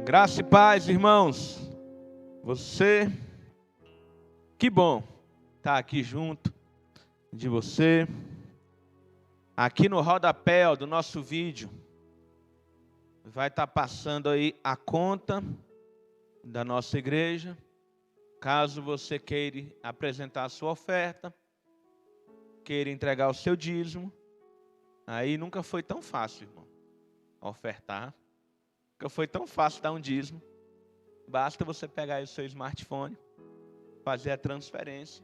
Graça e paz, irmãos. Que bom estar aqui junto de você. Aqui no rodapé do nosso vídeo, vai estar passando aí a conta da nossa igreja. Caso você queira apresentar a sua oferta, queira entregar o seu dízimo, aí nunca foi tão fácil, irmão, ofertar. Nunca foi tão fácil dar um dízimo. Basta você pegar aí o seu smartphone, fazer a transferência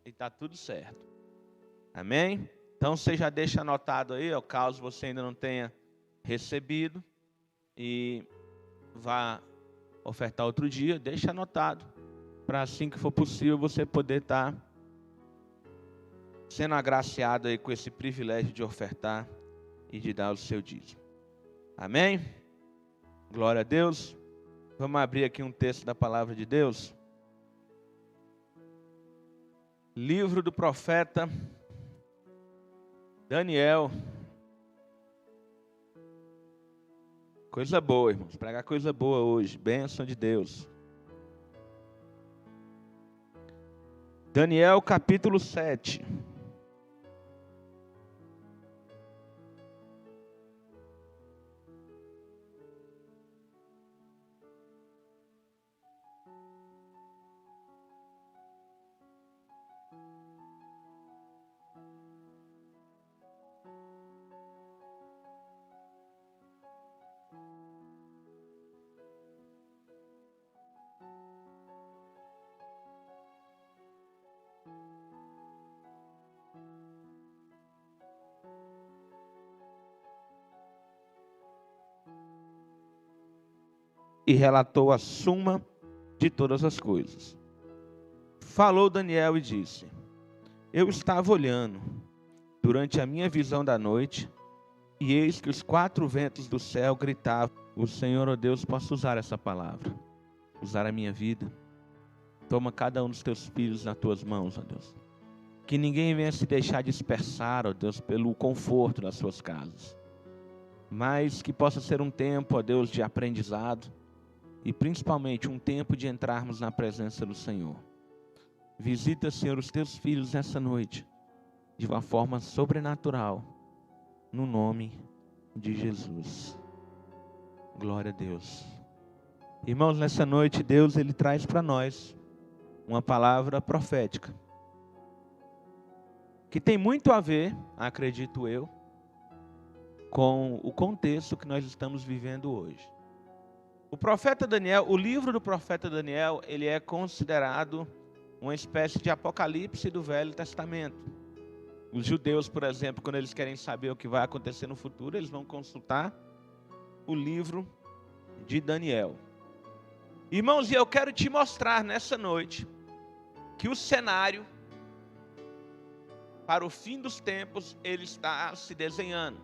e está tudo certo. Amém? Então você já deixa anotado aí, caso você ainda não tenha recebido e vá ofertar outro dia, deixa anotado, para assim que for possível você poder estar sendo agraciado aí com esse privilégio de ofertar e de dar o seu dízimo. Amém? Glória a Deus. Vamos abrir aqui um texto da palavra de Deus. Livro do profeta Daniel. Coisa boa, irmãos. Pregar coisa boa hoje. Bênção de Deus. Daniel capítulo 7. E relatou a suma de todas as coisas. Falou Daniel e disse: Eu estava olhando durante a minha visão da noite, e eis que os 4 ventos do céu gritavam. O Senhor, ó Deus, possa usar essa palavra, usar a minha vida. Toma cada um dos teus filhos nas tuas mãos, ó Deus. Que ninguém venha se deixar dispersar, ó Deus, pelo conforto das suas casas. Mas que possa ser um tempo, ó Deus, de aprendizado. E principalmente um tempo de entrarmos na presença do Senhor. Visita, Senhor, os teus filhos nessa noite, de uma forma sobrenatural, no nome de Jesus. Glória a Deus. Irmãos, nessa noite Deus ele traz para nós uma palavra profética, que tem muito a ver, acredito eu, com o contexto que nós estamos vivendo hoje. O profeta Daniel, o livro do profeta Daniel, ele é considerado uma espécie de apocalipse do Velho Testamento. Os judeus, por exemplo, quando eles querem saber o que vai acontecer no futuro, eles vão consultar o livro de Daniel. Irmãos, e eu quero te mostrar nessa noite que o cenário para o fim dos tempos, ele está se desenhando.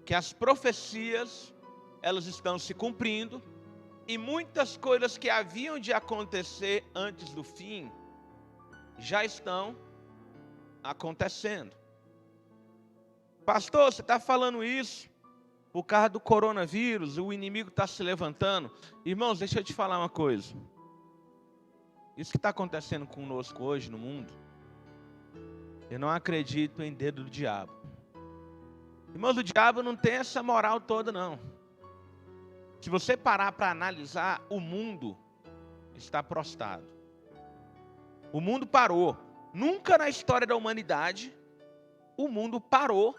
Que as profecias, elas estão se cumprindo, e muitas coisas que haviam de acontecer antes do fim, já estão acontecendo. Pastor, você está falando isso por causa do coronavírus, o inimigo está se levantando. Irmãos, deixa eu te falar uma coisa. Isso que está acontecendo conosco hoje no mundo, eu não acredito em dedo do diabo. Irmãos, o diabo não tem essa moral toda, não. Se você parar para analisar, o mundo está prostrado. O mundo parou. Nunca na história da humanidade, o mundo parou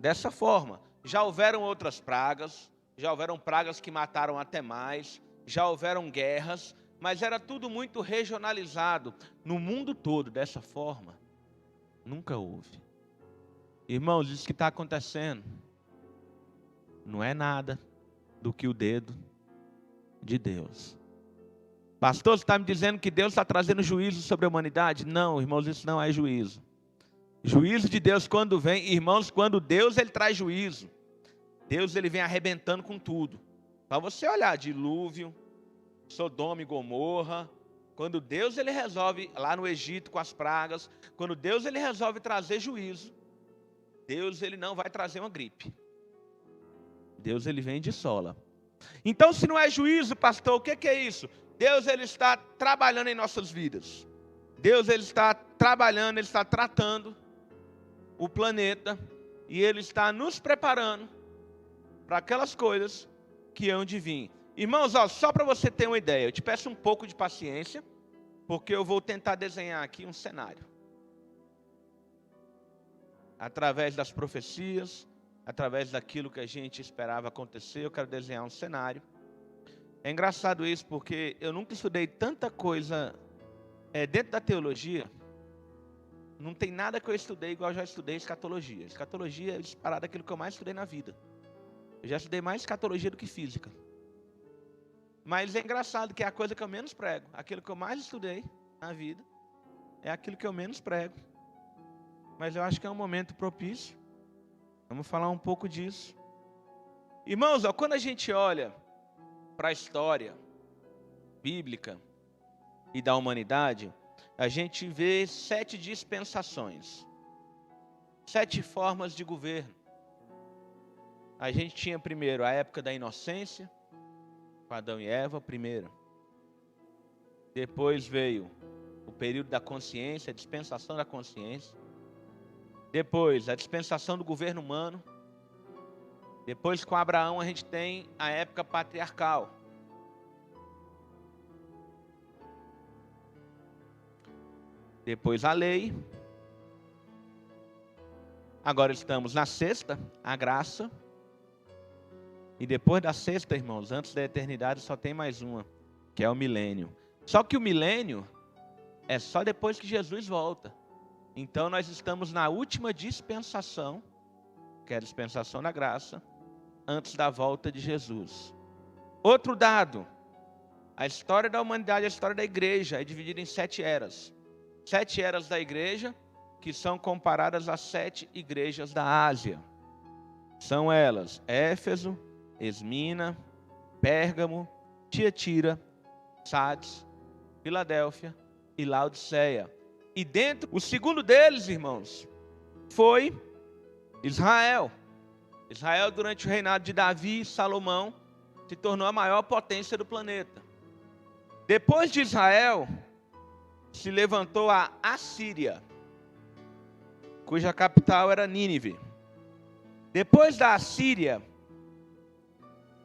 dessa forma. Já houveram outras pragas, já houveram pragas que mataram até mais, já houveram guerras, mas era tudo muito regionalizado. No mundo todo, dessa forma, nunca houve. Irmãos, isso que está acontecendo não é nada do que o dedo de Deus. Pastor, você está me dizendo que Deus está trazendo juízo sobre a humanidade? Não, irmãos, isso não é juízo. Juízo de Deus quando vem, irmãos, quando Deus ele traz juízo, Deus ele vem arrebentando com tudo. Para você olhar, dilúvio, Sodoma e Gomorra, quando Deus ele resolve, lá no Egito com as pragas, quando Deus ele resolve trazer juízo, Deus ele não vai trazer uma gripe. Deus ele vem de sola. Então, se não é juízo, pastor, o que é isso? Deus, ele está trabalhando em nossas vidas. Deus, ele está trabalhando, ele está tratando o planeta e ele está nos preparando para aquelas coisas que hão de vir. Irmãos, ó, só para você ter uma ideia, eu te peço um pouco de paciência, porque eu vou tentar desenhar aqui um cenário. Através das profecias, através daquilo que a gente esperava acontecer, eu quero desenhar um cenário. É engraçado isso, porque eu nunca estudei tanta coisa dentro da teologia. Não tem nada que eu estudei igual eu já estudei escatologia. Escatologia é disparado aquilo que eu mais estudei na vida. Eu já estudei mais escatologia do que física. Mas é engraçado que é a coisa que eu menos prego. Aquilo que eu mais estudei na vida é aquilo que eu menos prego. Mas eu acho que é um momento propício. Vamos falar um pouco disso. Irmãos, ó, quando a gente olha para a história bíblica e da humanidade, a gente vê 7 dispensações. 7 formas de governo. A gente tinha primeiro a época da inocência, com Adão e Eva, primeiro. Depois veio o período da consciência, a dispensação da consciência. Depois, a dispensação do governo humano. Depois, com Abraão, a gente tem a época patriarcal. Depois, a lei. Agora estamos na sexta, a graça. E depois da sexta, irmãos, antes da eternidade, só tem mais uma, que é o milênio. Só que o milênio é só depois que Jesus volta. Então, nós estamos na última dispensação, que é a dispensação da graça, antes da volta de Jesus. Outro dado, a história da humanidade, a história da igreja é dividida em 7 eras. 7 eras da igreja, que são comparadas às 7 igrejas da Ásia. São elas, Éfeso, Esmina, Pérgamo, Tiatira, Sardes, Filadélfia e Laodiceia. E dentro, o segundo deles, irmãos, foi Israel. Israel, durante o reinado de Davi e Salomão, se tornou a maior potência do planeta. Depois de Israel, se levantou a Assíria, cuja capital era Nínive. Depois da Assíria,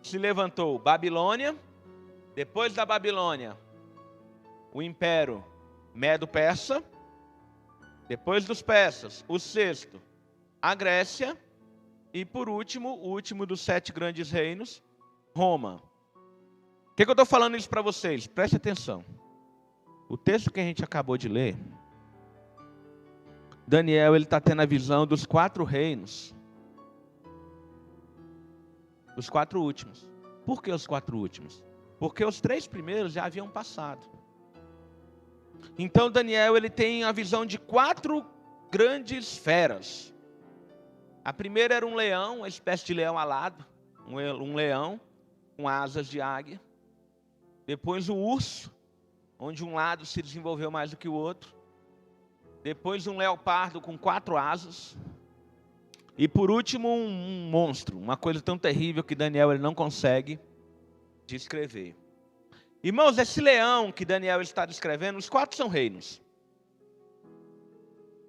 se levantou Babilônia. Depois da Babilônia, o Império Medo-Persa. Depois dos persas, o sexto, a Grécia. E por último, o último dos 7 grandes reinos, Roma. Por que eu estou falando isso para vocês? Preste atenção. O texto que a gente acabou de ler, Daniel, ele está tendo a visão dos 4 reinos. Os 4 últimos. Por que os 4 últimos? Porque os 3 primeiros já haviam passado. Então Daniel, ele tem a visão de 4 grandes feras. A primeira era um leão, uma espécie de leão alado. Um leão com asas de águia. Depois o urso, onde um lado se desenvolveu mais do que o outro. Depois um leopardo com 4 asas. E por último um monstro, uma coisa tão terrível que Daniel ele não consegue descrever. Irmãos, esse leão que Daniel ele está descrevendo, os 4 são reinos.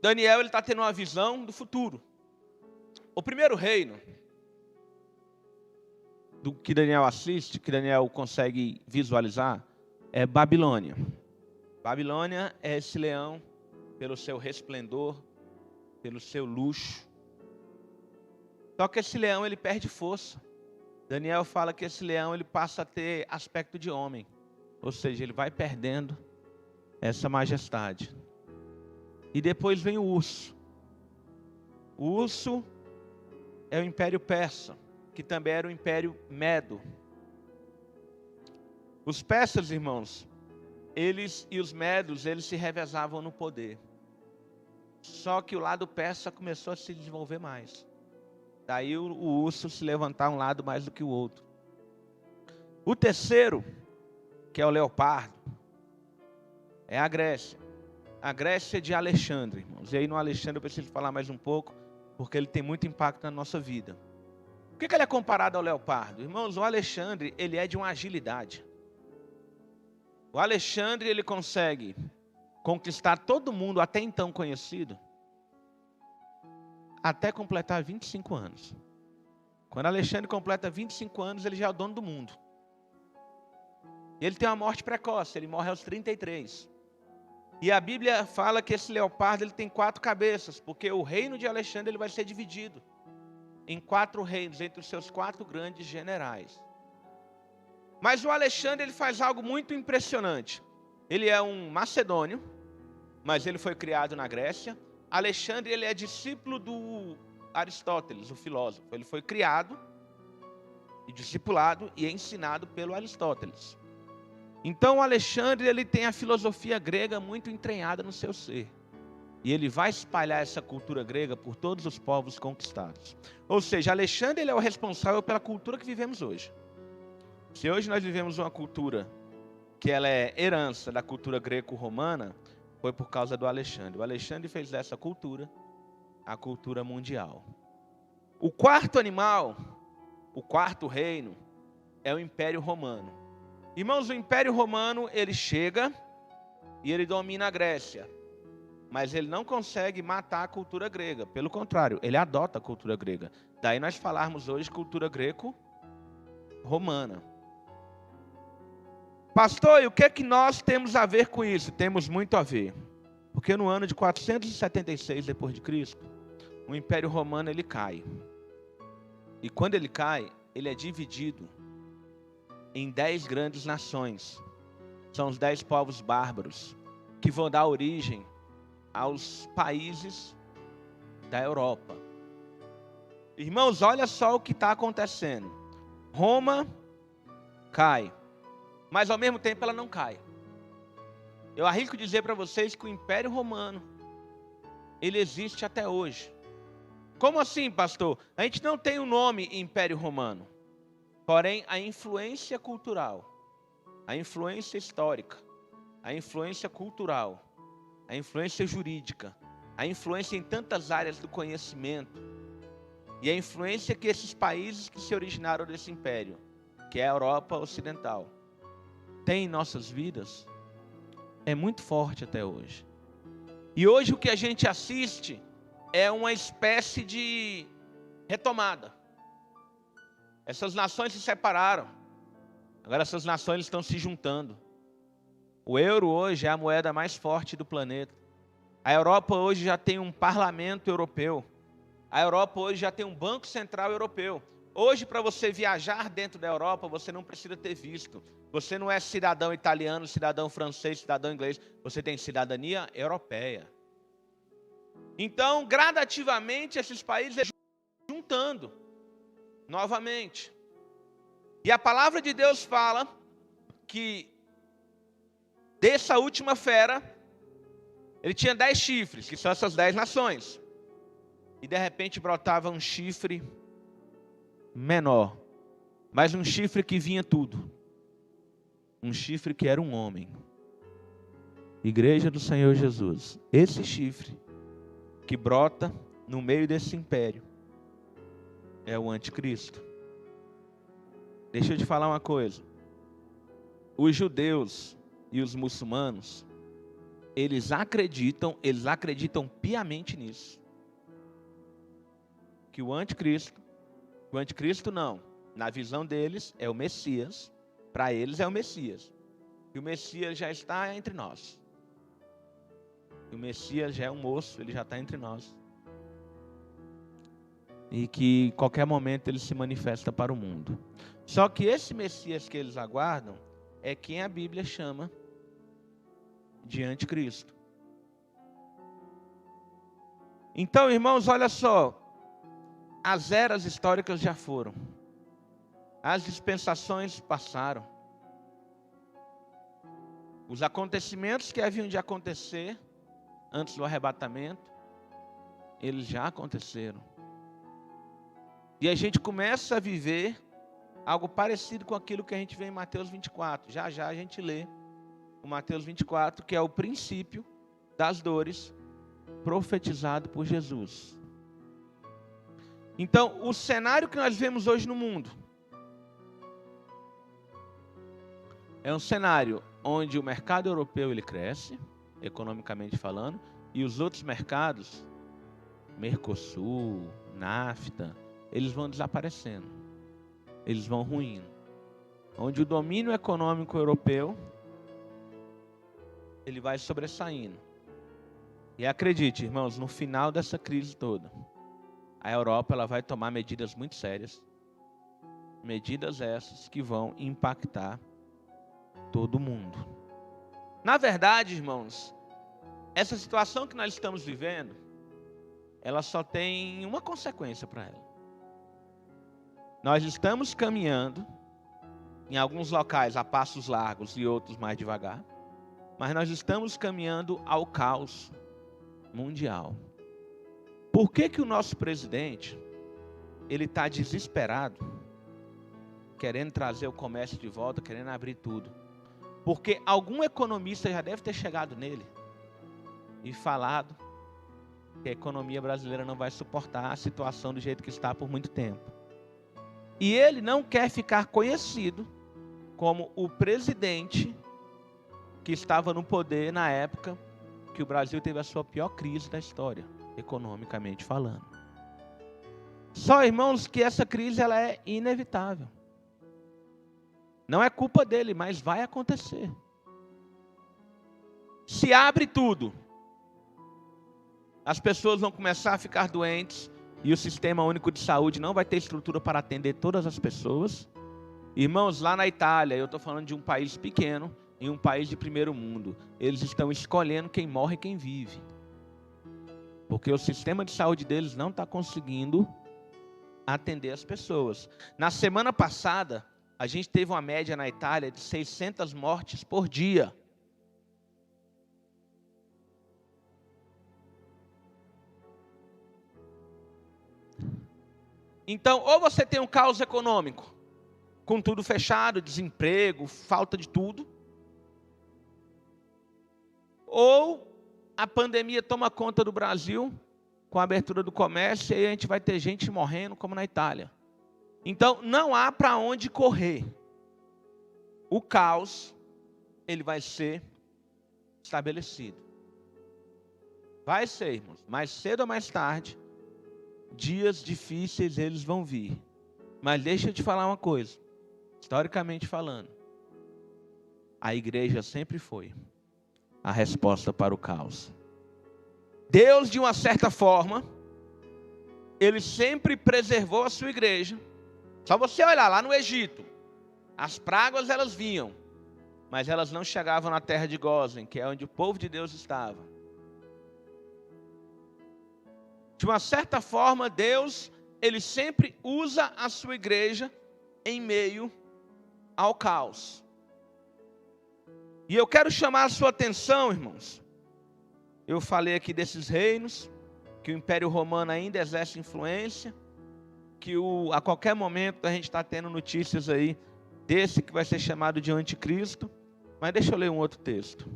Daniel ele está tendo uma visão do futuro. O primeiro reino do que Daniel assiste, que Daniel consegue visualizar, é Babilônia. Babilônia é esse leão pelo seu resplendor, pelo seu luxo. Só que esse leão ele perde força. Daniel fala que esse leão ele passa a ter aspecto de homem. Ou seja, ele vai perdendo essa majestade. E depois vem o urso. O urso é o Império Persa, que também era o Império Medo. Os persas, irmãos, eles e os medos, eles se revezavam no poder. Só que o lado persa começou a se desenvolver mais. Daí o urso se levantar um lado mais do que o outro. O terceiro, que é o leopardo, é a Grécia. A Grécia é de Alexandre, irmãos. E aí no Alexandre eu preciso falar mais um pouco, porque ele tem muito impacto na nossa vida. Por que ele é comparado ao leopardo? Irmãos, o Alexandre, ele é de uma agilidade. O Alexandre, ele consegue conquistar todo mundo até então conhecido, até completar 25 anos. Quando Alexandre completa 25 anos, ele já é o dono do mundo. Ele tem uma morte precoce, ele morre aos 33. E a Bíblia fala que esse leopardo ele tem 4 cabeças, porque o reino de Alexandre ele vai ser dividido em 4 reinos, entre os seus 4 grandes generais. Mas o Alexandre ele faz algo muito impressionante. Ele é um macedônio, mas ele foi criado na Grécia. Alexandre ele é discípulo do Aristóteles, o filósofo. Ele foi criado, e discipulado e ensinado pelo Aristóteles. Então, Alexandre ele tem a filosofia grega muito entranhada no seu ser. E ele vai espalhar essa cultura grega por todos os povos conquistados. Ou seja, Alexandre ele é o responsável pela cultura que vivemos hoje. Se hoje nós vivemos uma cultura que ela é herança da cultura greco-romana, foi por causa do Alexandre. O Alexandre fez dessa cultura a cultura mundial. O quarto animal, o quarto reino, é o Império Romano. Irmãos, o Império Romano, ele chega e ele domina a Grécia. Mas ele não consegue matar a cultura grega. Pelo contrário, ele adota a cultura grega. Daí nós falarmos hoje cultura greco-romana. Pastor, e o que é que nós temos a ver com isso? Temos muito a ver. Porque no ano de 476 depois de Cristo, o Império Romano ele cai. E quando ele cai, ele é dividido em 10 grandes nações. São os 10 povos bárbaros que vão dar origem aos países da Europa. Irmãos, olha só o que está acontecendo. Roma cai, mas ao mesmo tempo ela não cai. Eu arrisco dizer para vocês que o Império Romano, ele existe até hoje. Como assim, pastor? A gente não tem o nome Império Romano. Porém, a influência cultural, a influência histórica, a influência cultural, a influência jurídica, a influência em tantas áreas do conhecimento e a influência que esses países que se originaram desse império, que é a Europa Ocidental, tem em nossas vidas, é muito forte até hoje. E hoje o que a gente assiste é uma espécie de retomada. Essas nações se separaram. Agora essas nações estão se juntando. O euro hoje é a moeda mais forte do planeta. A Europa hoje já tem um parlamento europeu. A Europa hoje já tem um banco central europeu. Hoje, para você viajar dentro da Europa, você não precisa ter visto. Você não é cidadão italiano, cidadão francês, cidadão inglês. Você tem cidadania europeia. Então, gradativamente, esses países estão juntando novamente. E a palavra de Deus fala que dessa última fera, ele tinha 10 chifres, que são essas 10 nações. E de repente brotava um chifre menor, mas um chifre que vinha tudo. Um chifre que era um homem. Igreja do Senhor Jesus. Esse chifre que brota no meio desse império é o anticristo. Deixa eu te falar uma coisa. Os judeus e os muçulmanos, eles acreditam piamente nisso. Que o anticristo não, na visão deles é o Messias, para eles é o Messias. E o Messias já está entre nós. E o Messias já é um moço, ele já está entre nós. E que em qualquer momento ele se manifesta para o mundo. Só que esse Messias que eles aguardam é quem a Bíblia chama de anticristo. Então, irmãos, olha só. As eras históricas já foram. As dispensações passaram. Os acontecimentos que haviam de acontecer antes do arrebatamento, eles já aconteceram. E a gente começa a viver algo parecido com aquilo que a gente vê em Mateus 24. Já já a gente lê o Mateus 24, que é o princípio das dores profetizado por Jesus. Então, o cenário que nós vemos hoje no mundo é um cenário onde o mercado europeu ele cresce, economicamente falando, e os outros mercados, Mercosul, NAFTA, eles vão desaparecendo, eles vão ruindo. Onde o domínio econômico europeu, ele vai sobressaindo. E acredite, irmãos, no final dessa crise toda, a Europa ela vai tomar medidas muito sérias, medidas essas que vão impactar todo mundo. Na verdade, irmãos, essa situação que nós estamos vivendo, ela só tem uma consequência para ela. Nós estamos caminhando, em alguns locais a passos largos e outros mais devagar, mas nós estamos caminhando ao caos mundial. Por que que o nosso presidente, ele está desesperado, querendo trazer o comércio de volta, querendo abrir tudo? Porque algum economista já deve ter chegado nele e falado que a economia brasileira não vai suportar a situação do jeito que está por muito tempo. E ele não quer ficar conhecido como o presidente que estava no poder na época que o Brasil teve a sua pior crise da história, economicamente falando. Só, irmãos, que essa crise ela é inevitável. Não é culpa dele, mas vai acontecer. Se abre tudo, as pessoas vão começar a ficar doentes e o Sistema Único de Saúde não vai ter estrutura para atender todas as pessoas. Irmãos, lá na Itália, eu estou falando de um país pequeno, em um país de primeiro mundo, eles estão escolhendo quem morre e quem vive. Porque o sistema de saúde deles não está conseguindo atender as pessoas. Na semana passada, a gente teve uma média na Itália de 600 mortes por dia. Então, ou você tem um caos econômico, com tudo fechado, desemprego, falta de tudo, ou a pandemia toma conta do Brasil, com a abertura do comércio, e aí a gente vai ter gente morrendo, como na Itália. Então, não há para onde correr. O caos, ele vai ser estabelecido. Vai ser, irmãos, mais cedo ou mais tarde, dias difíceis eles vão vir. Mas deixa eu te falar uma coisa, historicamente falando, a igreja sempre foi a resposta para o caos. Deus, de uma certa forma, Ele sempre preservou a sua igreja. Só você olhar lá no Egito, as pragas elas vinham, mas elas não chegavam na terra de Gósen, que é onde o povo de Deus estava. De uma certa forma, Deus, Ele sempre usa a sua igreja em meio ao caos. E eu quero chamar a sua atenção, irmãos. Eu falei aqui desses reinos, que o Império Romano ainda exerce influência, que a qualquer momento a gente está tendo notícias aí desse que vai ser chamado de anticristo. Mas deixa eu ler um outro texto.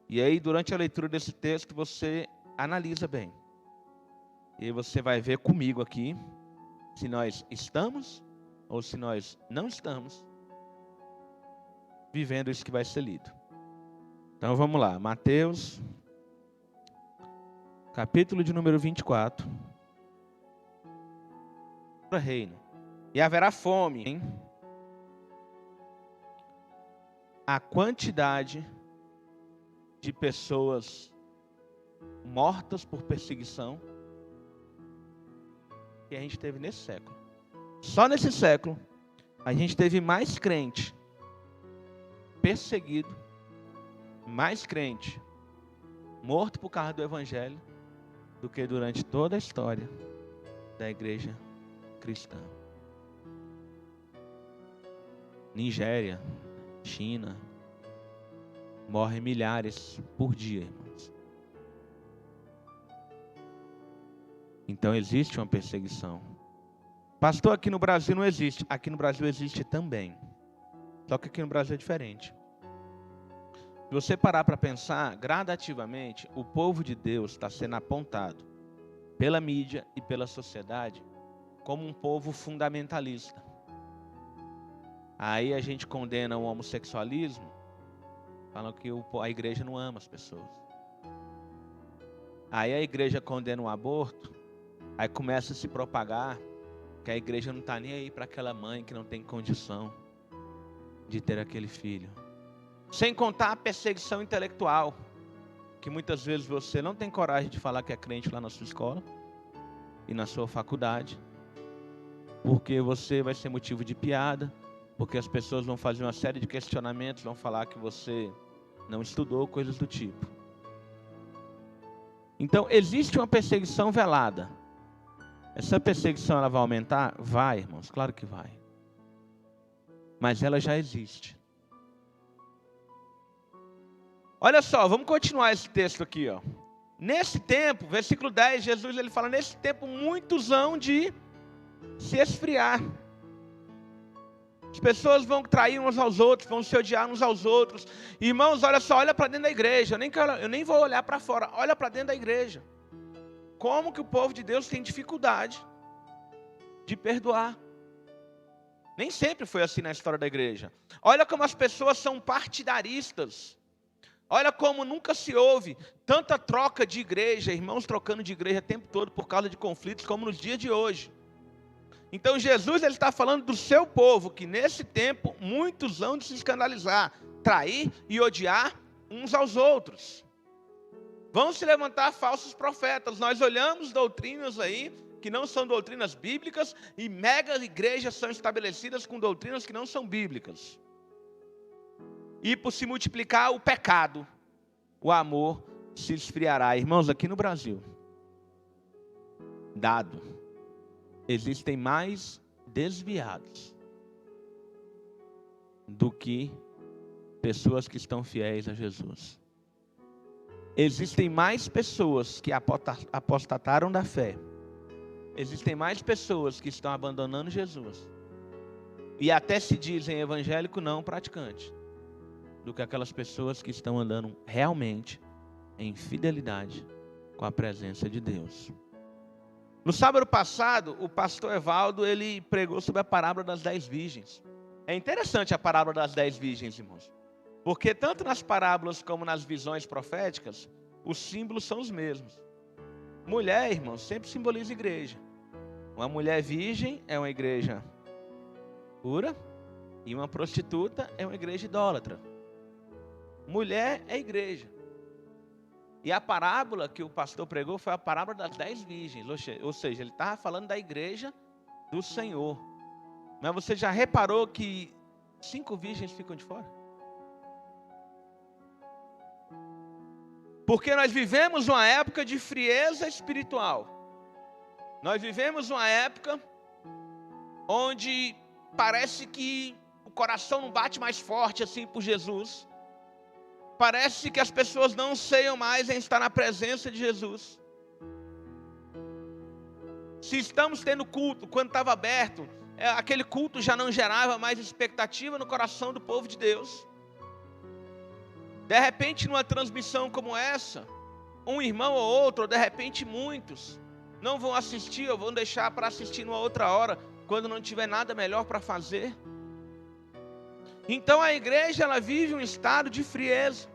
E aí, durante a leitura desse texto, você analisa bem. E você vai ver comigo aqui, se nós estamos ou se nós não estamos vivendo isso que vai ser lido. Então vamos lá, Mateus, capítulo de número 24. Reino. E haverá fome, hein? A quantidade de pessoas mortas por perseguição que a gente teve nesse século. Só nesse século, a gente teve mais crente perseguido, mais crente morto por causa do evangelho, do que durante toda a história da igreja cristã. Nigéria, China, morrem milhares por dia, irmãos. Então existe uma perseguição. Pastor, aqui no Brasil não existe. Aqui no Brasil existe também. Só que aqui no Brasil é diferente. Se você parar para pensar, gradativamente, o povo de Deus está sendo apontado pela mídia e pela sociedade como um povo fundamentalista. Aí a gente condena o homossexualismo, falando que a igreja não ama as pessoas. Aí a igreja condena o aborto, aí começa a se propagar que a igreja não está nem aí para aquela mãe que não tem condição de ter aquele filho. Sem contar a perseguição intelectual, que muitas vezes você não tem coragem de falar que é crente lá na sua escola e na sua faculdade, porque você vai ser motivo de piada, porque as pessoas vão fazer uma série de questionamentos, vão falar que você não estudou, coisas do tipo. Então, existe uma perseguição velada. Essa perseguição, ela vai aumentar? Vai, irmãos, claro que vai. Mas ela já existe. Olha só, vamos continuar esse texto aqui, ó. Nesse tempo, versículo 10, Jesus ele fala, nesse tempo muitos hão de se esfriar. As pessoas vão trair uns aos outros, vão se odiar uns aos outros. Irmãos, olha só, olha para dentro da igreja. Eu nem vou olhar para fora, olha para dentro da igreja. Como que o povo de Deus tem dificuldade de perdoar. Nem sempre foi assim na história da igreja. Olha como as pessoas são partidaristas. Olha como nunca se houve tanta troca de igreja, irmãos trocando de igreja o tempo todo por causa de conflitos como nos dias de hoje. Então Jesus ele está falando do seu povo, que nesse tempo muitos vão de se escandalizar, trair e odiar uns aos outros. Vão se levantar falsos profetas. Nós olhamos doutrinas aí que não são doutrinas bíblicas e mega igrejas são estabelecidas com doutrinas que não são bíblicas. E por se multiplicar o pecado, o amor se esfriará. Irmãos, aqui no Brasil, existem mais desviados do que pessoas que estão fiéis a Jesus. Existem mais pessoas que apostataram da fé. Existem mais pessoas que estão abandonando Jesus. E até se dizem evangélico não praticante, do que aquelas pessoas que estão andando realmente em fidelidade com a presença de Deus. No sábado passado, o pastor Evaldo, ele pregou sobre a parábola das 10 virgens. É interessante a parábola das 10 virgens, irmãos. Porque tanto nas parábolas como nas visões proféticas, os símbolos são os mesmos. Mulher, irmãos, sempre simboliza igreja. Uma mulher virgem é uma igreja pura e uma prostituta é uma igreja idólatra. Mulher é igreja. E a parábola que o pastor pregou foi a parábola das 10 virgens. Ou seja, ele estava falando da igreja do Senhor. Mas você já reparou que 5 virgens ficam de fora? Porque nós vivemos uma época de frieza espiritual. Nós vivemos uma época onde parece que o coração não bate mais forte assim por Jesus. Parece que as pessoas não anseiam mais em estar na presença de Jesus. Se estamos tendo culto, quando estava aberto, aquele culto já não gerava mais expectativa no coração do povo de Deus. De repente, numa transmissão como essa, um irmão ou outro, ou de repente muitos, não vão assistir ou vão deixar para assistir numa outra hora, quando não tiver nada melhor para fazer. Então a igreja ela vive um estado de frieza.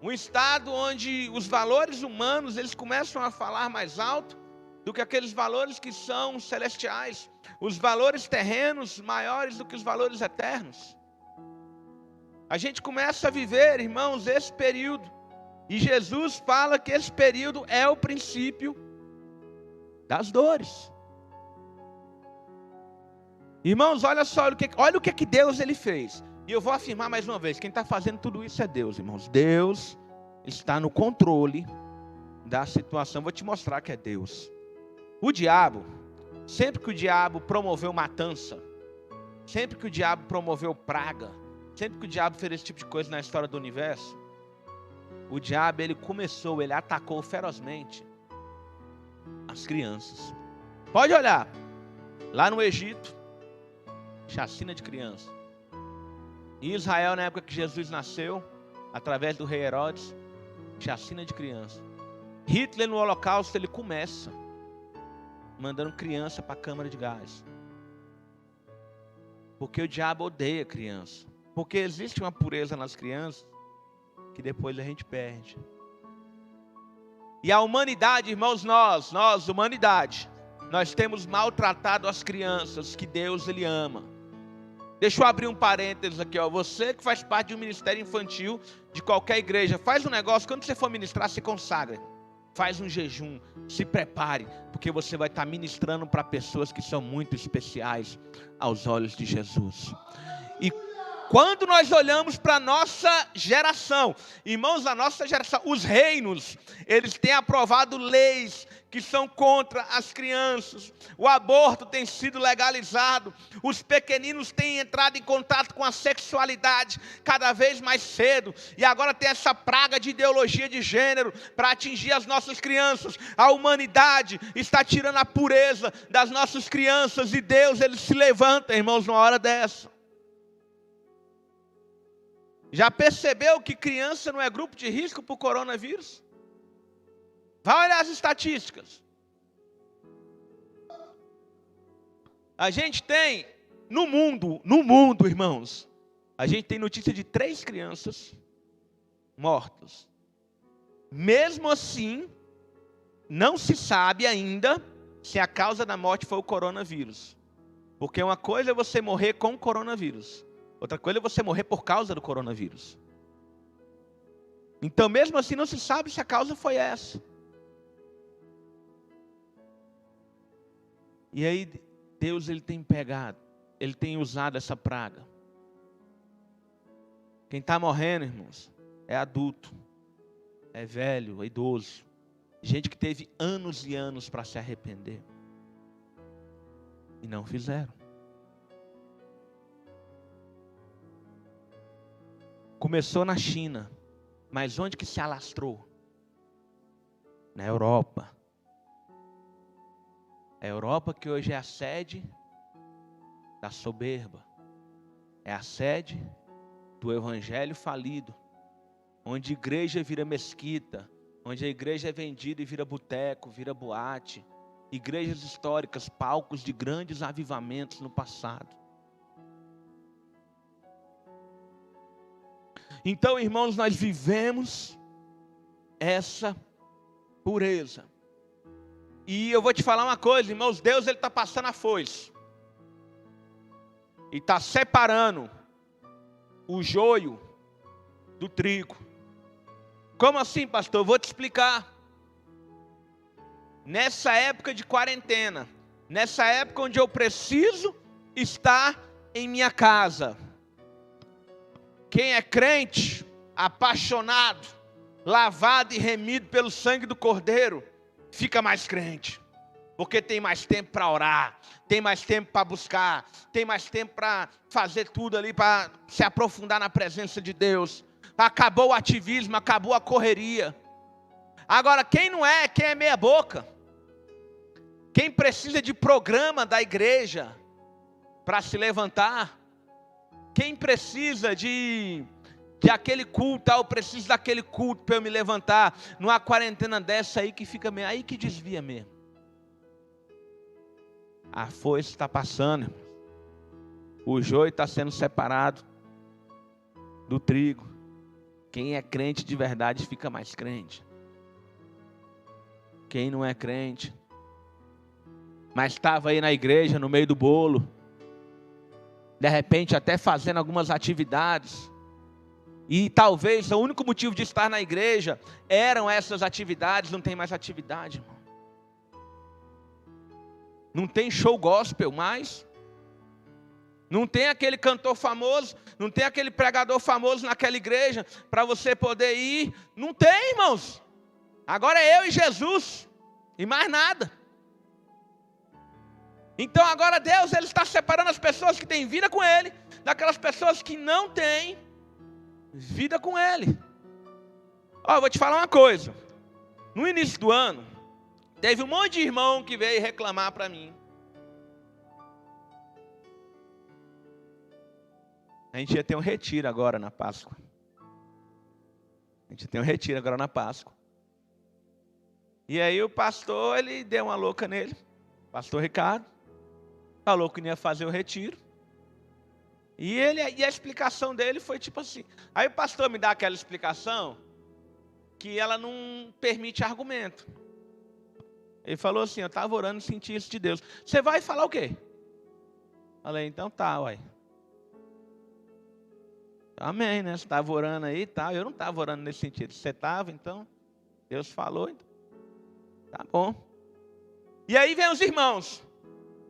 Um estado onde os valores humanos eles começam a falar mais alto do que aqueles valores que são celestiais. Os valores terrenos maiores do que os valores eternos. A gente começa a viver, irmãos, esse período. E Jesus fala que esse período é o princípio das dores. Irmãos, olha só, olha o que Deus ele fez. E eu vou afirmar mais uma vez, quem está fazendo tudo isso é Deus, irmãos. Deus está no controle da situação. Vou te mostrar que é Deus. O diabo, sempre que o diabo promoveu matança, sempre que o diabo promoveu praga, sempre que o diabo fez esse tipo de coisa na história do universo, o diabo ele atacou ferozmente as crianças. Pode olhar, lá no Egito, chacina de crianças. Em Israel, na época que Jesus nasceu, através do rei Herodes, chacina de crianças. Hitler no Holocausto, ele começa mandando criança para a câmara de gás. Porque o diabo odeia criança. Porque existe uma pureza nas crianças que depois a gente perde. E a humanidade, irmãos, nós, humanidade, nós temos maltratado as crianças que Deus, Ele ama. Deixa eu abrir um parênteses aqui, ó. Você que faz parte de um ministério infantil de qualquer igreja, faz um negócio, quando você for ministrar, se consagre. Faz um jejum, se prepare, porque você vai estar ministrando para pessoas que são muito especiais aos olhos de Jesus. E quando nós olhamos para a nossa geração, irmãos, a nossa geração, os reinos, eles têm aprovado leis que são contra as crianças. O aborto tem sido legalizado. Os pequeninos têm entrado em contato com a sexualidade cada vez mais cedo. E agora tem essa praga de ideologia de gênero para atingir as nossas crianças. A humanidade está tirando a pureza das nossas crianças. E Deus, Ele se levanta, irmãos, numa hora dessa. Já percebeu que criança não é grupo de risco para o coronavírus? Vai olhar as estatísticas. A gente tem, no mundo, irmãos, a gente tem notícia de 3 crianças mortas. Mesmo assim, não se sabe ainda se a causa da morte foi o coronavírus. Porque uma coisa é você morrer com o coronavírus. Outra coisa é você morrer por causa do coronavírus. Então, mesmo assim, não se sabe se a causa foi essa. E aí, Deus, Ele tem pegado, Ele tem usado essa praga. Quem está morrendo, irmãos, é adulto, é velho, é idoso. Gente que teve anos e anos para se arrepender. E não fizeram. Começou na China, mas onde que se alastrou? Na Europa. A Europa que hoje é a sede da soberba. É a sede do evangelho falido. Onde a igreja vira mesquita. Onde a igreja é vendida e vira boteco, vira boate. Igrejas históricas, palcos de grandes avivamentos no passado. Então, irmãos, nós vivemos essa pureza. E eu vou te falar uma coisa, irmãos, Deus, Ele está passando a foice. E está separando o joio do trigo. Como assim, pastor? Eu vou te explicar. Nessa época de quarentena, nessa época onde eu preciso estar em minha casa. Quem é crente, apaixonado, lavado e remido pelo sangue do Cordeiro, fica mais crente. Porque tem mais tempo para orar, tem mais tempo para buscar, tem mais tempo para fazer tudo ali, para se aprofundar na presença de Deus. Acabou o ativismo, acabou a correria. Agora, quem não é, quem é meia boca, quem precisa de programa da igreja para se levantar, quem precisa de aquele culto, eu preciso daquele culto para eu me levantar, numa quarentena dessa aí que fica meio, aí que desvia mesmo. A foice está passando, o joio está sendo separado do trigo. Quem é crente de verdade fica mais crente. Quem não é crente, mas estava aí na igreja, no meio do bolo, de repente até fazendo algumas atividades, e talvez o único motivo de estar na igreja eram essas atividades, não tem mais atividade, irmão. Não tem show gospel mais, não tem aquele cantor famoso, não tem aquele pregador famoso naquela igreja, para você poder ir, não tem, irmãos. Agora é eu e Jesus, e mais nada. Então agora Deus, Ele está separando as pessoas que têm vida com Ele, daquelas pessoas que não têm vida com Ele. Ó, eu vou te falar uma coisa. No início do ano, teve um monte de irmão que veio reclamar para mim. A gente ia ter um retiro agora na Páscoa. A gente ia ter um retiro agora na Páscoa. E aí o pastor, ele deu uma louca nele, pastor Ricardo, falou que não ia fazer o retiro. E a explicação dele foi tipo assim. Aí o pastor me dá aquela explicação que ela não permite argumento. Ele falou assim, eu estava orando e senti isso de Deus. Você vai falar o quê? Falei, então tá, uai. Amém, né? Você estava orando aí e tal. Eu não estava orando nesse sentido. Você estava, então. Deus falou, então. Tá bom. E aí vem os irmãos.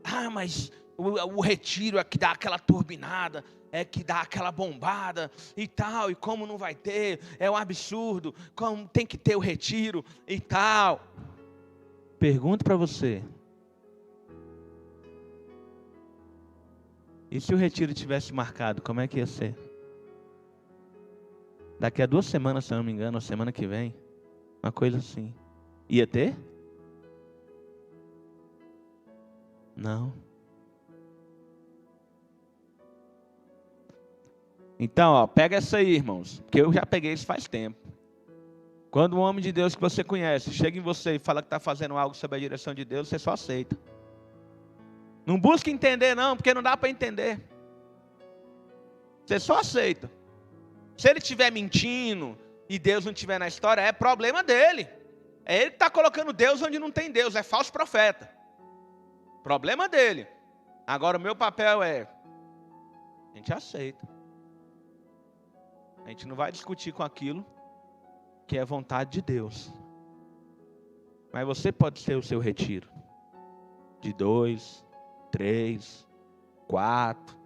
Ah, mas o retiro é que dá aquela turbinada, é que dá aquela bombada e tal, e como não vai ter, é um absurdo, como tem que ter o retiro e tal. Pergunto para você, e se o retiro tivesse marcado, como é que ia ser? Daqui a 2 semanas, se eu não me engano, ou semana que vem, uma coisa assim. Ia ter? Não. Então, ó, pega essa aí, irmãos, porque eu já peguei isso faz tempo. Quando um homem de Deus que você conhece chega em você e fala que está fazendo algo sob a direção de Deus, você só aceita. Não busca entender não, porque não dá para entender. Você só aceita. Se ele estiver mentindo e Deus não estiver na história, é problema dele. É ele que está colocando Deus onde não tem Deus, é falso profeta. Problema dele. Agora o meu papel é, a gente aceita. A gente não vai discutir com aquilo que é vontade de Deus. Mas você pode ser o seu retiro. De 2, 3, 4,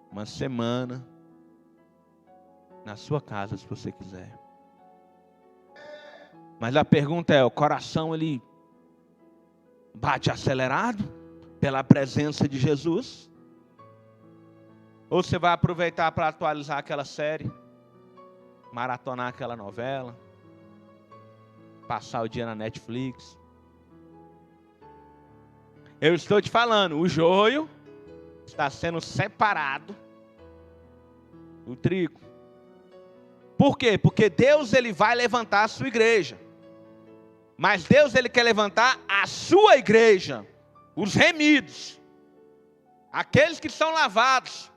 uma semana. Na sua casa, se você quiser. Mas a pergunta é, o coração ele bate acelerado pela presença de Jesus? Ou você vai aproveitar para atualizar aquela série? Maratonar aquela novela? Passar o dia na Netflix? Eu estou te falando, o joio está sendo separado do trigo. Por quê? Porque Deus ele vai levantar a sua igreja. Mas Deus ele quer levantar a sua igreja, os remidos, aqueles que são lavados,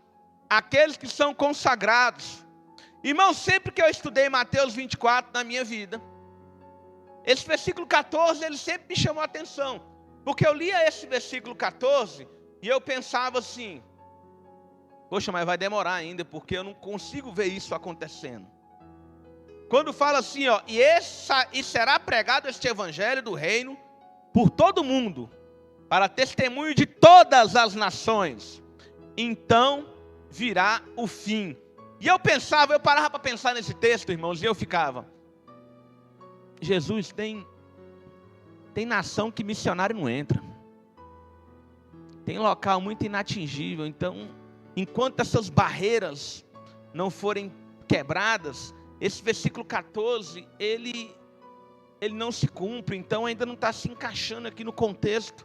aqueles que são consagrados. Irmão, sempre que eu estudei Mateus 24 na minha vida, esse versículo 14, ele sempre me chamou a atenção. Porque eu lia esse versículo 14 e eu pensava assim, poxa, mas vai demorar ainda, porque eu não consigo ver isso acontecendo. Quando fala assim, ó, e será pregado este evangelho do reino por todo mundo, para testemunho de todas as nações, então virá o fim. E eu parava para pensar nesse texto, irmãos, e eu ficava, Jesus, tem nação que missionário não entra. Tem local muito inatingível, então, enquanto essas barreiras não forem quebradas, esse versículo 14, ele não se cumpre, então ainda não está se encaixando aqui no contexto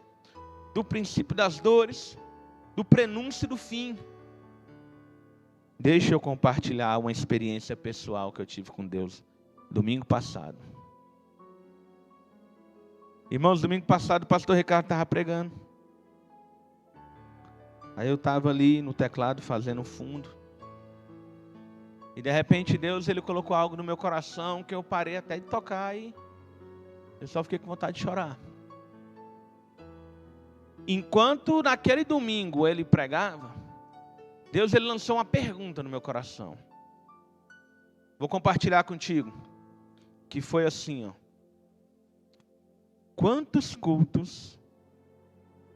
do princípio das dores, do prenúncio do fim. Deixa eu compartilhar uma experiência pessoal que eu tive com Deus domingo passado. Irmãos, domingo passado o pastor Ricardo estava pregando. Aí eu estava ali no teclado fazendo fundo. E de repente Deus ele colocou algo no meu coração que eu parei até de tocar e eu só fiquei com vontade de chorar. Enquanto naquele domingo ele pregava, Deus ele lançou uma pergunta no meu coração. Vou compartilhar contigo. Que foi assim, ó. Quantos cultos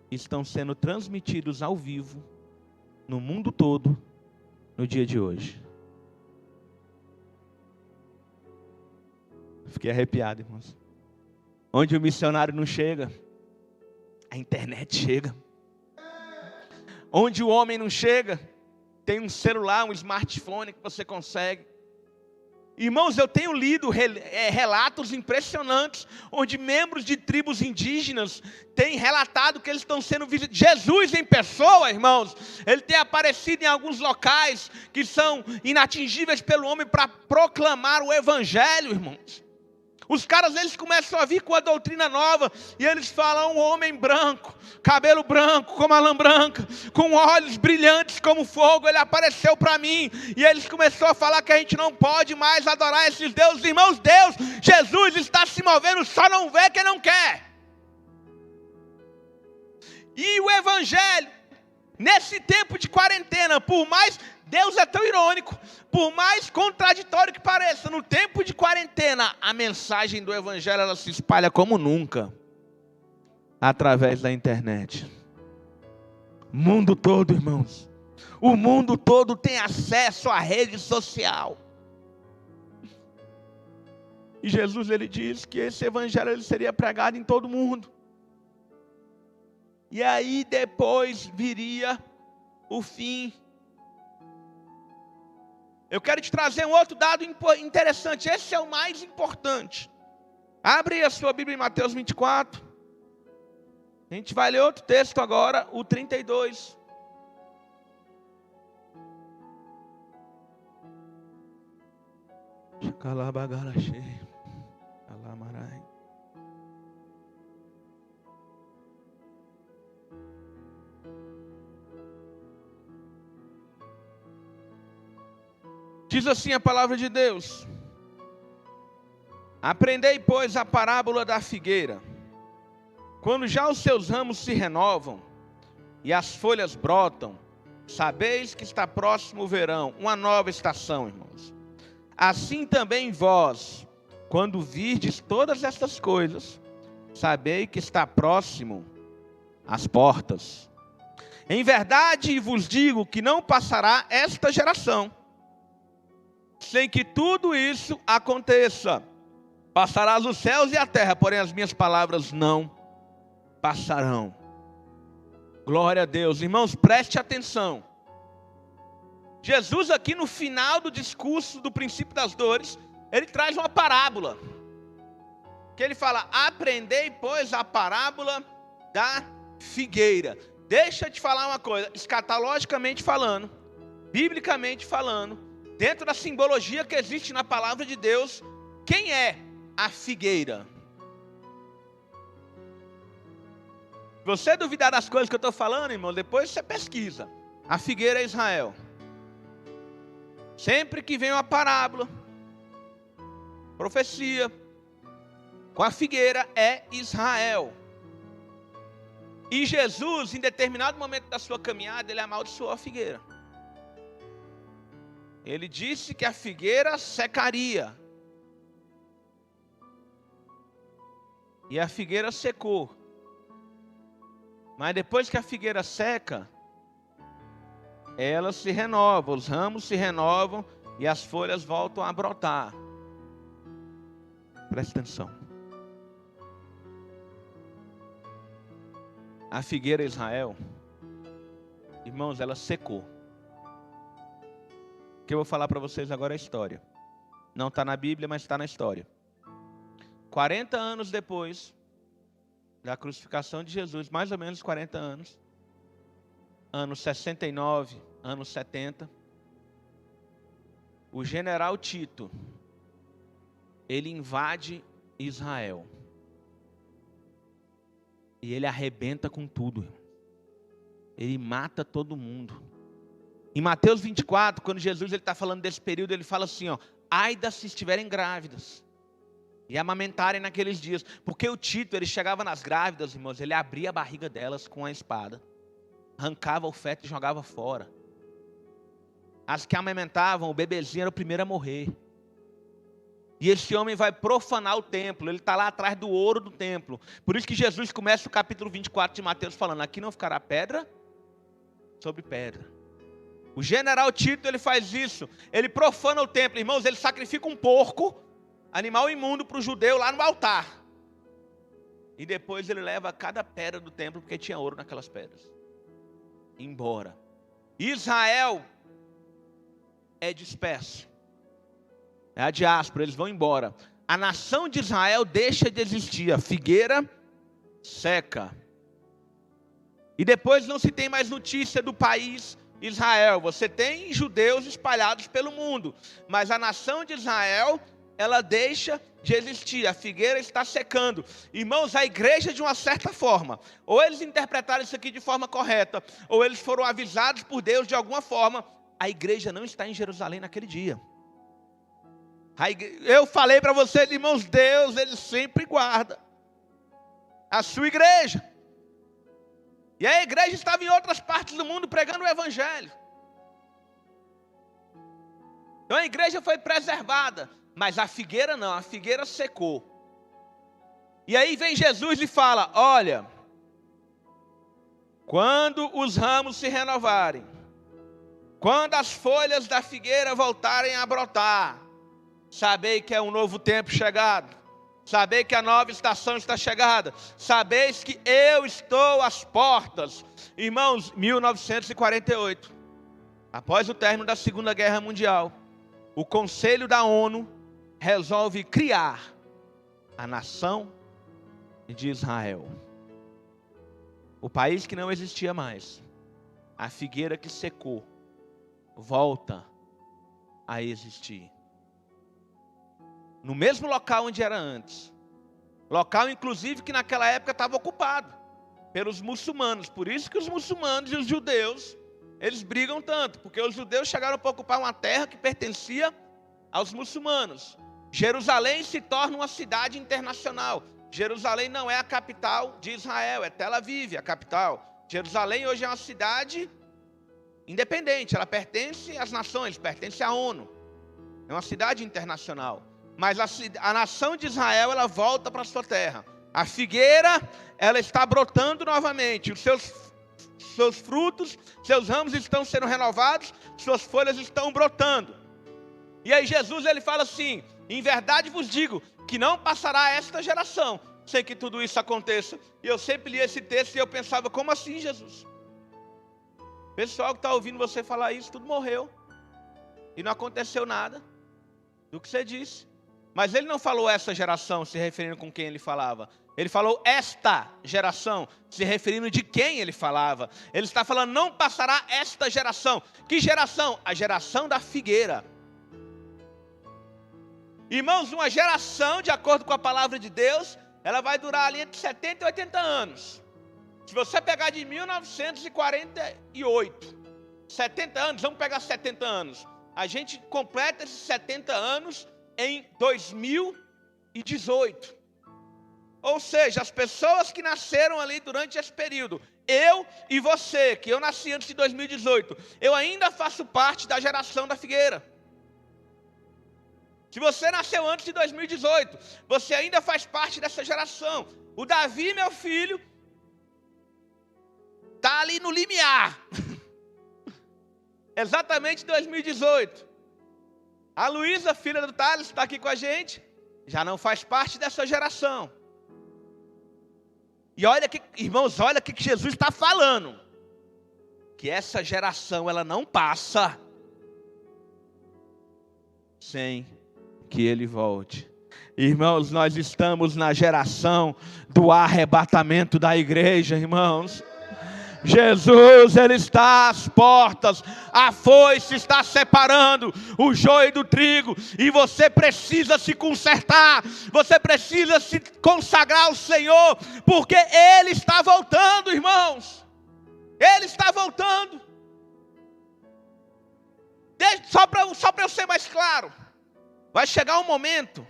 estão sendo transmitidos ao vivo no mundo todo no dia de hoje? Fiquei arrepiado, irmãos. Onde o missionário não chega, a internet chega. Onde o homem não chega, tem um celular, um smartphone que você consegue. Irmãos, eu tenho lido relatos impressionantes, onde membros de tribos indígenas têm relatado que eles estão sendo visitados. Jesus em pessoa, irmãos, ele tem aparecido em alguns locais que são inatingíveis pelo homem para proclamar o evangelho, irmãos. Os caras, eles começam a vir com a doutrina nova, e eles falam: um homem branco, cabelo branco como a lã branca, com olhos brilhantes como fogo, ele apareceu para mim. E eles começaram a falar que a gente não pode mais adorar esses deuses. Irmãos, Deus, Jesus está se movendo, só não vê quem não quer. E o evangelho, nesse tempo de quarentena, por mais, Deus é tão irônico, por mais contraditório que pareça, no tempo de quarentena, a mensagem do evangelho, ela se espalha como nunca, através da internet. Mundo todo, irmãos, o mundo todo tem acesso à rede social. E Jesus, ele diz que esse evangelho, ele seria pregado em todo mundo. E aí depois viria o fim. Eu quero te trazer um outro dado interessante. Esse é o mais importante. Abre aí a sua Bíblia em Mateus 24. A gente vai ler outro texto agora, o 32. Diz assim a palavra de Deus: aprendei, pois, a parábola da figueira. Quando já os seus ramos se renovam e as folhas brotam, sabeis que está próximo o verão, uma nova estação, irmãos. Assim também vós, quando virdes todas estas coisas, sabei que está próximo as portas. Em verdade vos digo que não passará esta geração sem que tudo isso aconteça. Passarás os céus e a terra, porém as minhas palavras não passarão. Glória a Deus. Irmãos, preste atenção. Jesus aqui no final do discurso do princípio das dores, ele traz uma parábola. Que ele fala: aprendei, pois, a parábola da figueira. Deixa eu te falar uma coisa, escatologicamente falando, biblicamente falando, dentro da simbologia que existe na palavra de Deus, quem é a figueira? Se você duvidar das coisas que eu estou falando, irmão, depois você pesquisa. A figueira é Israel. Sempre que vem uma parábola, profecia, com a figueira é Israel. E Jesus, em determinado momento da sua caminhada, ele amaldiçoou a figueira. Ele disse que a figueira secaria. E a figueira secou. Mas depois que a figueira seca, ela se renova, os ramos se renovam e as folhas voltam a brotar. Presta atenção. A figueira Israel, irmãos, ela secou. O que eu vou falar para vocês agora é história. Não está na Bíblia, mas está na história. 40 anos depois da crucificação de Jesus, mais ou menos 40 anos, anos 69, anos 70, o general Tito, ele invade Israel. E ele arrebenta com tudo. Ele mata todo mundo. Em Mateus 24, quando Jesus está falando desse período, ele fala assim, ó: ai das se estiverem grávidas e amamentarem naqueles dias. Porque o Tito, ele chegava nas grávidas, irmãos, ele abria a barriga delas com a espada, arrancava o feto e jogava fora. As que amamentavam, o bebezinho era o primeiro a morrer. E esse homem vai profanar o templo, ele está lá atrás do ouro do templo. Por isso que Jesus começa o capítulo 24 de Mateus falando: aqui não ficará pedra sobre pedra. O general Tito, ele faz isso, ele profana o templo. Irmãos, ele sacrifica um porco, animal imundo, para o judeu lá no altar. E depois ele leva cada pedra do templo, porque tinha ouro naquelas pedras, embora. Israel é disperso, é a diáspora, eles vão embora. A nação de Israel deixa de existir, a figueira seca. E depois não se tem mais notícia do país Israel. Você tem judeus espalhados pelo mundo, mas a nação de Israel, ela deixa de existir, a figueira está secando. Irmãos, a igreja, de uma certa forma, ou eles interpretaram isso aqui de forma correta, ou eles foram avisados por Deus de alguma forma, a igreja não está em Jerusalém naquele dia. Eu falei para vocês, irmãos, Deus, Ele sempre guarda a sua igreja. E a igreja estava em outras partes do mundo pregando o evangelho. Então a igreja foi preservada, mas a figueira não, a figueira secou. E aí vem Jesus e fala: olha, quando os ramos se renovarem, quando as folhas da figueira voltarem a brotar, sabei que é um novo tempo chegado, sabei que a nova estação está chegada, sabeis que eu estou às portas. Irmãos, 1948, após o término da Segunda Guerra Mundial, o Conselho da ONU resolve criar a nação de Israel. O país que não existia mais, a figueira que secou, volta a existir. No mesmo local onde era antes. Local, inclusive, que naquela época estava ocupado pelos muçulmanos. Por isso que os muçulmanos e os judeus, eles brigam tanto. Porque os judeus chegaram para ocupar uma terra que pertencia aos muçulmanos. Jerusalém se torna uma cidade internacional. Jerusalém não é a capital de Israel, é Tel Aviv, a capital. Jerusalém hoje é uma cidade independente, ela pertence às nações, pertence à ONU. É uma cidade internacional. Mas a nação de Israel, ela volta para a sua terra. A figueira, ela está brotando novamente. Os seus frutos, seus ramos estão sendo renovados, suas folhas estão brotando. E aí Jesus, ele fala assim: em verdade vos digo, que não passará esta geração sem que tudo isso aconteça. E eu sempre li esse texto e eu pensava: como assim, Jesus? O pessoal que está ouvindo você falar isso, tudo morreu. E não aconteceu nada do que você disse. Mas ele não falou essa geração, se referindo com quem ele falava. Ele falou esta geração, se referindo de quem ele falava. Ele está falando: não passará esta geração. Que geração? A geração da figueira. Irmãos, uma geração, de acordo com a palavra de Deus, ela vai durar ali entre 70 e 80 anos. Se você pegar de 1948, 70 anos, vamos pegar 70 anos. A gente completa esses 70 anos em 2018. Ou seja, as pessoas que nasceram ali durante esse período, eu e você, que eu nasci antes de 2018, eu ainda faço parte da geração da figueira. Se você nasceu antes de 2018, você ainda faz parte dessa geração. O Davi, meu filho, está ali no limiar. Exatamente 2018. A Luísa, filha do Thales, está aqui com a gente, já não faz parte dessa geração. E olha que, irmãos, olha o que Jesus está falando. Que essa geração, ela não passa sem que ele volte. Irmãos, nós estamos na geração do arrebatamento da igreja, irmãos. Jesus, ele está às portas, a foice está separando o joio do trigo, e você precisa se consertar, você precisa se consagrar ao Senhor, porque Ele está voltando, irmãos, Ele está voltando. Só para eu ser mais claro, vai chegar um momento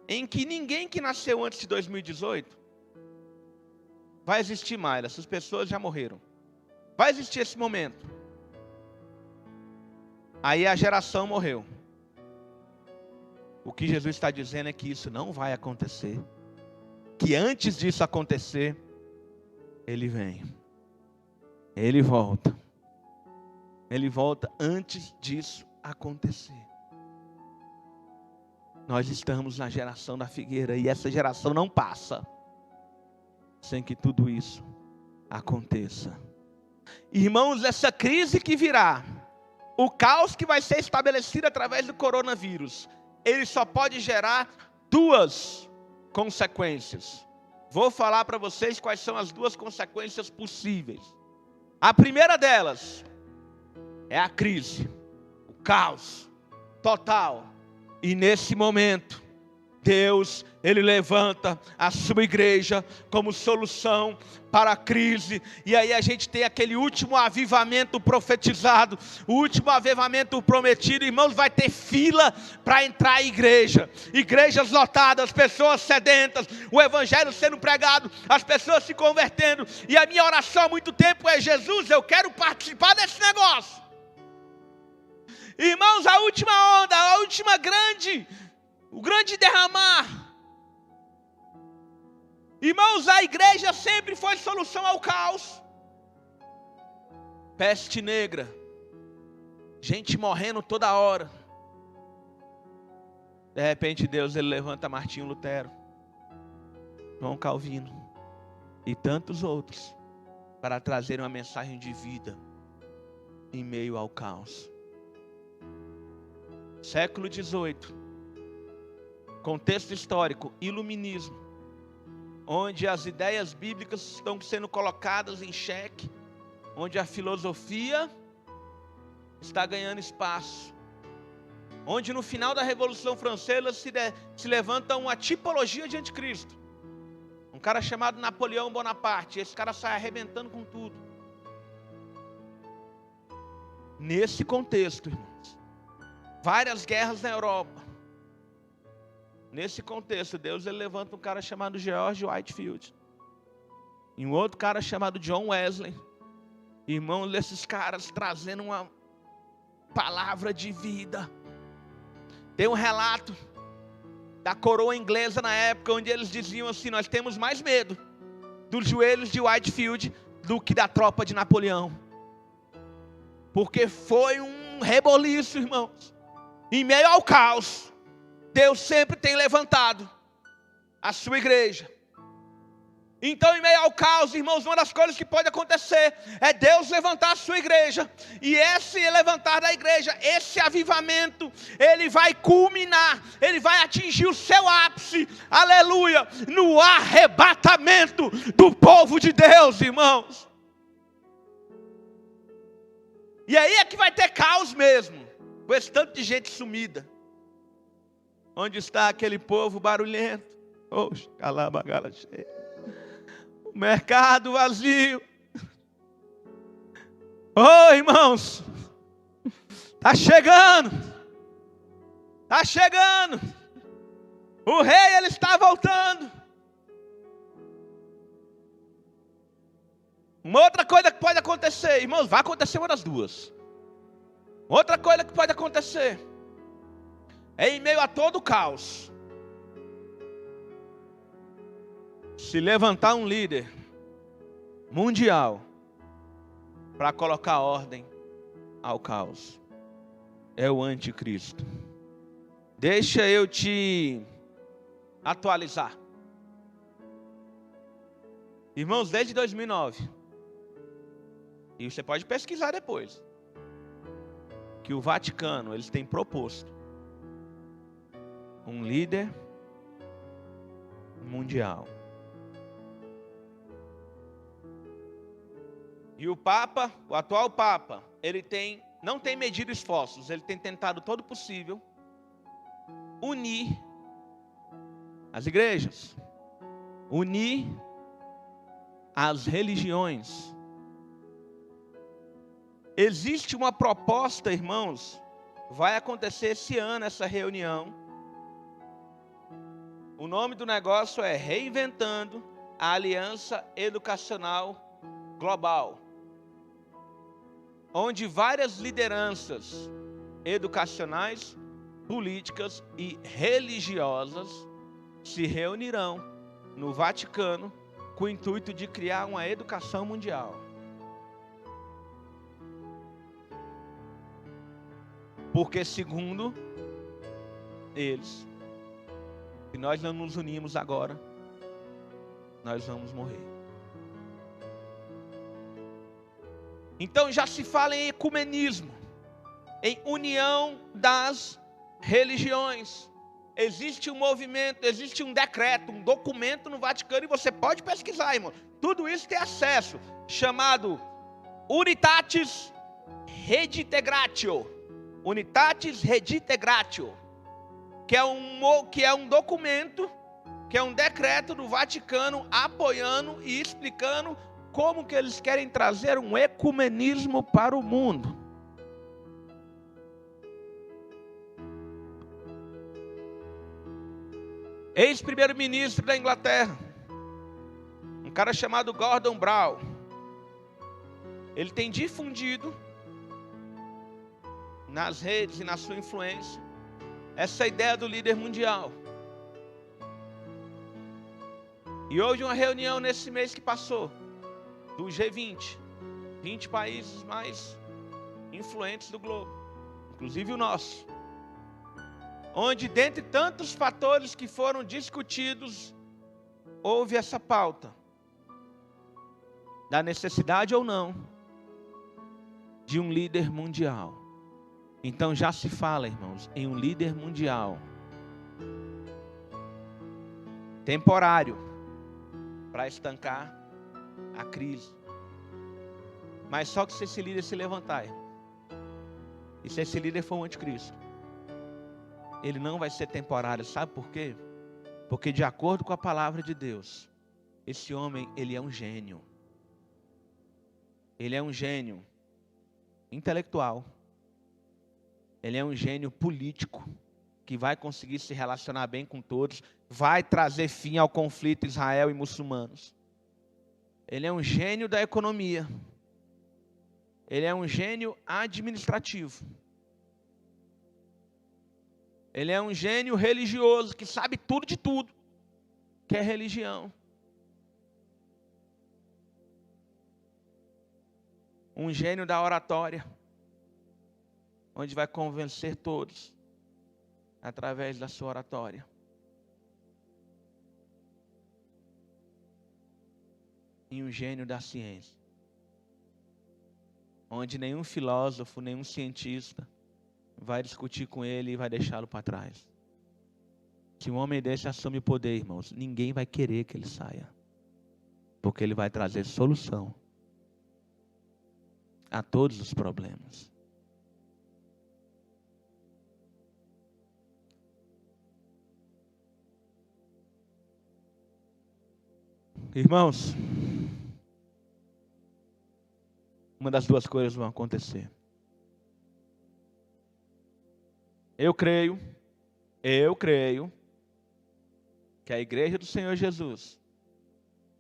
em que ninguém que nasceu antes de 2018 vai existir mais. Essas pessoas já morreram. Vai existir esse momento. Aí a geração morreu. O que Jesus está dizendo é que isso não vai acontecer. Que antes disso acontecer, Ele vem. Ele volta. Ele volta antes disso acontecer. Nós estamos na geração da figueira, e essa geração não passa sem que tudo isso aconteça. Irmãos, essa crise que virá, o caos que vai ser estabelecido através do coronavírus, ele só pode gerar duas consequências. Vou falar para vocês quais são as duas consequências possíveis. A primeira delas é a crise, o caos total. E nesse momento, Deus, Ele levanta a sua igreja como solução para a crise. E aí a gente tem aquele último avivamento profetizado, o último avivamento prometido. Irmãos, vai ter fila para entrar à igreja. Igrejas lotadas, pessoas sedentas, o evangelho sendo pregado, as pessoas se convertendo. E a minha oração há muito tempo é: Jesus, eu quero participar desse negócio. Irmãos, a última onda, o grande derramar. Irmãos, a igreja sempre foi solução ao caos. Peste negra, gente morrendo toda hora. De repente Deus, Ele levanta Martinho Lutero, João Calvino e tantos outros para trazer uma mensagem de vida em meio ao caos. Século XVIII, contexto histórico, iluminismo, onde as ideias bíblicas estão sendo colocadas em xeque, onde a filosofia está ganhando espaço, onde no final da Revolução Francesa se levanta uma tipologia de anticristo, um cara chamado Napoleão Bonaparte. Esse cara sai arrebentando com tudo. Nesse contexto, irmãos, várias guerras na Europa. Nesse contexto, Deus, Ele levanta um cara chamado George Whitefield e um outro cara chamado John Wesley. Irmão, desses caras trazendo uma palavra de vida. Tem um relato da coroa inglesa na época, onde eles diziam assim: nós temos mais medo dos joelhos de Whitefield do que da tropa de Napoleão. Porque foi um reboliço, irmãos. Em meio ao caos, Deus sempre tem levantado a sua igreja. Então, em meio ao caos, irmãos, uma das coisas que pode acontecer é Deus levantar a sua igreja. E esse levantar da igreja, esse avivamento, ele vai culminar, ele vai atingir o seu ápice, aleluia, no arrebatamento do povo de Deus, irmãos. E aí é que vai ter caos mesmo, com esse tanto de gente sumida. Onde está aquele povo barulhento? Oxe, calabagala cheia. O mercado vazio. Oh, irmãos, está chegando. Está chegando. O rei, ele está voltando. Uma outra coisa que pode acontecer, irmãos, vai acontecer uma das duas. Outra coisa que pode acontecer é, em meio a todo o caos, se levantar um líder mundial para colocar ordem ao caos. É o anticristo. Deixa eu te atualizar. Irmãos, desde 2009, e você pode pesquisar depois, que o Vaticano, eles têm proposto um líder mundial. E o Papa, o atual Papa, ele não tem medido esforços, ele tem tentado todo o possível unir as igrejas, unir as religiões. Existe uma proposta, irmãos, vai acontecer esse ano essa reunião. O nome do negócio é Reinventando a Aliança Educacional Global, onde várias lideranças educacionais, políticas e religiosas se reunirão no Vaticano com o intuito de criar uma educação mundial. Porque, segundo eles, se nós não nos unirmos agora, nós vamos morrer. Então já se fala em ecumenismo, em união das religiões. Existe um movimento, existe um decreto, um documento no Vaticano, e você pode pesquisar, irmão. Tudo isso tem acesso, chamado Unitatis Redintegratio. Unitatis Redintegratio. que é um documento, que é um decreto do Vaticano apoiando e explicando como que eles querem trazer um ecumenismo para o mundo. Ex-primeiro-ministro da Inglaterra, um cara chamado Gordon Brown, ele tem difundido nas redes e na sua influência essa ideia do líder mundial. E houve uma reunião nesse mês que passou, do G20, 20 países mais influentes do globo, inclusive o nosso, onde dentre tantos fatores que foram discutidos, houve essa pauta da necessidade ou não de um líder mundial. Então já se fala, irmãos, em um líder mundial temporário para estancar a crise. Mas só que se esse líder se levantar, e se esse líder for o anticristo, ele não vai ser temporário. Sabe por quê? Porque de acordo com a palavra de Deus, esse homem, ele é um gênio. Ele é um gênio intelectual. Ele é um gênio político, que vai conseguir se relacionar bem com todos, vai trazer fim ao conflito Israel e muçulmanos. Ele é um gênio da economia. Ele é um gênio administrativo. Ele é um gênio religioso, que sabe tudo de tudo, que é religião. Um gênio da oratória, onde vai convencer todos através da sua oratória. E um gênio da ciência, onde nenhum filósofo, nenhum cientista vai discutir com ele e vai deixá-lo para trás. Se um homem desse assume o poder, irmãos, ninguém vai querer que ele saia, porque ele vai trazer solução a todos os problemas. Irmãos, uma das duas coisas vão acontecer. Eu creio que a igreja do Senhor Jesus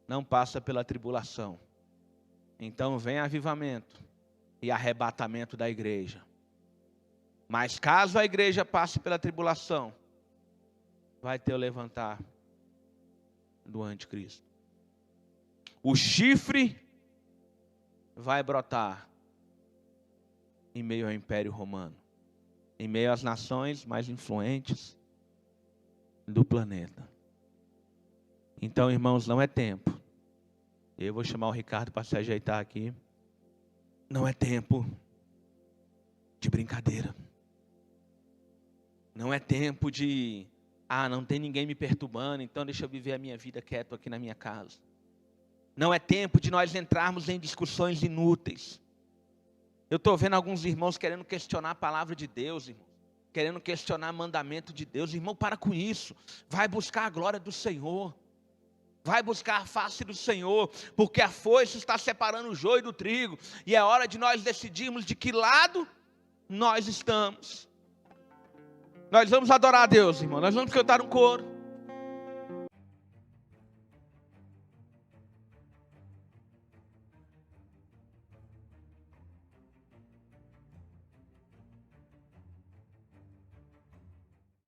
não passa pela tribulação. Então vem avivamento e arrebatamento da igreja. Mas caso a igreja passe pela tribulação, vai ter o levantar do anticristo. O chifre vai brotar em meio ao Império Romano, em meio às nações mais influentes do planeta. Então, irmãos, não é tempo. Eu vou chamar o Ricardo para se ajeitar aqui. Não é tempo de brincadeira. Não é tempo de, não tem ninguém me perturbando, então deixa eu viver a minha vida quieto aqui na minha casa. Não é tempo de nós entrarmos em discussões inúteis. Eu estou vendo alguns irmãos querendo questionar a palavra de Deus, irmão, querendo questionar o mandamento de Deus. Irmão, para com isso. Vai buscar a glória do Senhor. Vai buscar a face do Senhor, porque a foice está separando o joio do trigo. E é hora de nós decidirmos de que lado nós estamos. Nós vamos adorar a Deus, irmão. Nós vamos cantar um coro.